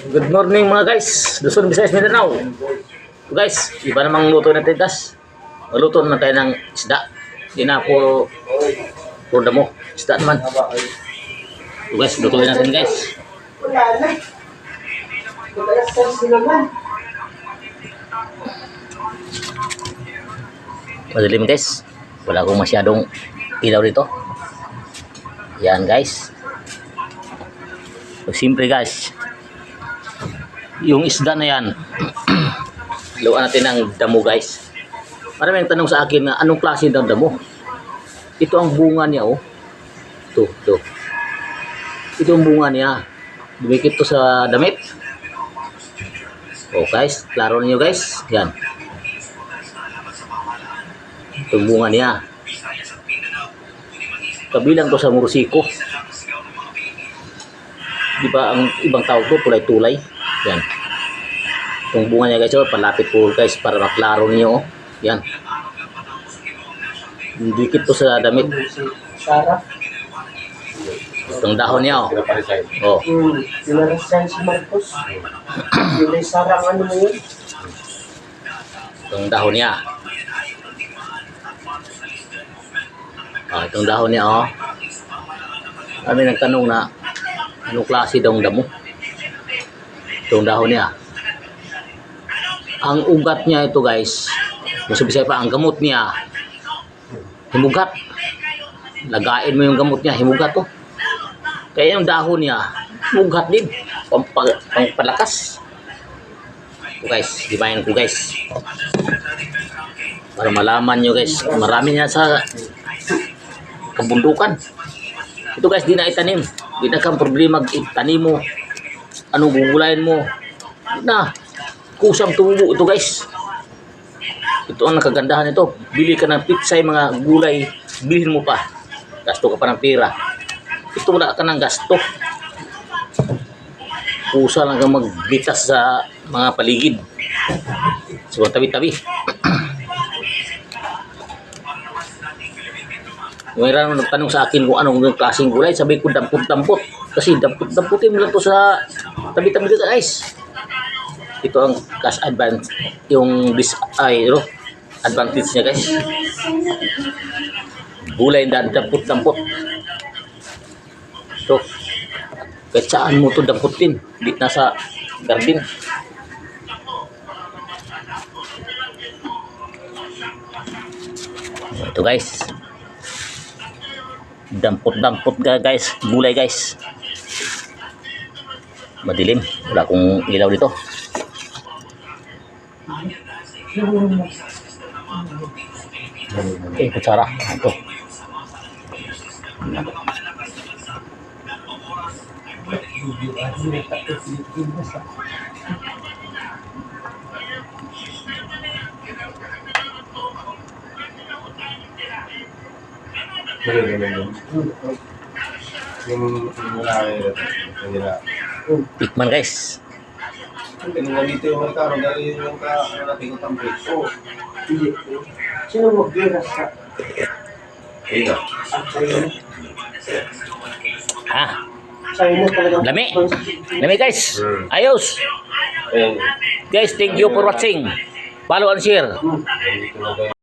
Good morning mga guys, Luzon, Visayas, Mindanao. So guys, iba namang luto natin guys. Maluto naman tayo ng isda. Hindi na puro damo. Isda naman. So guys, lutuin natin guys. Madilim guys. Wala akong masyadong ilaw dito. Yan guys. So simple guys. Yung isda na yan, haluan natin ng damo guys. Maraming tanong sa akin na anong klase ng damo. Ito ang bunga niya oh. Ito. Ito ang bunga niya. Dumikit to sa damit. Oh guys, klaro niyo guys. Yan. Ito ang bunga niya. Kabilang to sa mursiko. Di ba ang ibang tawag to tulay-tulay. Yan. Itong bunga niya guys, oh, palapit po guys para maklaro niyo. Oh. Yan. Dikit po sa damit. Sarah. Itong dahon niya. Oh. Pinarasan si Marcos. Yung sarang ano mo yun? Itong dahon niya. Oh, itong dahon niya. Oh. Kami nagtanong na anong klase daw ng damo. Itong dahon niya. Ang ugat niya ito guys, masubisay pa, ang gamot niya himugat. Lagain mo yung gamot niya, himugat to. Kaya yung dahon niya himugat din, pangpalakas. Ito guys, gibayan ko guys para malaman nyo guys. Marami niya sa kabundukan. Ito guys, di na itanim, di na kang problema itanim mo. Anong gugulayin mo? Na, kusang tubo ito guys. Ito ang nakagandahan nito. Bili ka ng pitsay mga gulay, bilhin mo pa. Gasto ka pa ng pera. Ito wala ka ng gasto. Kusa lang kang magbitas sa mga paligid. So, tabi-tabi. Mayroon naman nagtanong sa akin kung anong klaseng gulay. Sabi ko, dampot-dampot. Kasi dampot-dampotin mo lang to sa tabi-tabi dito guys. Ito ang cash advance. Yung advantage niya guys. Gulay na dampot-dampot. So, kahit saan mo to dampotin. Di nasa garden. Ito guys. Dampot-dampot guys, gulay guys. Madilim, wala akong ilaw dito. Okay, kutsara. Ito. Tikman guys. Kanina dito yung Ricardo, dahil yung natingot ang break ko. Hindi. Sino mag-gira sa... Ayun na. Ha? Sa'yo na talaga. Lami guys. Ayos. Ayun. Guys, thank you for watching. Follow and share. Ayun.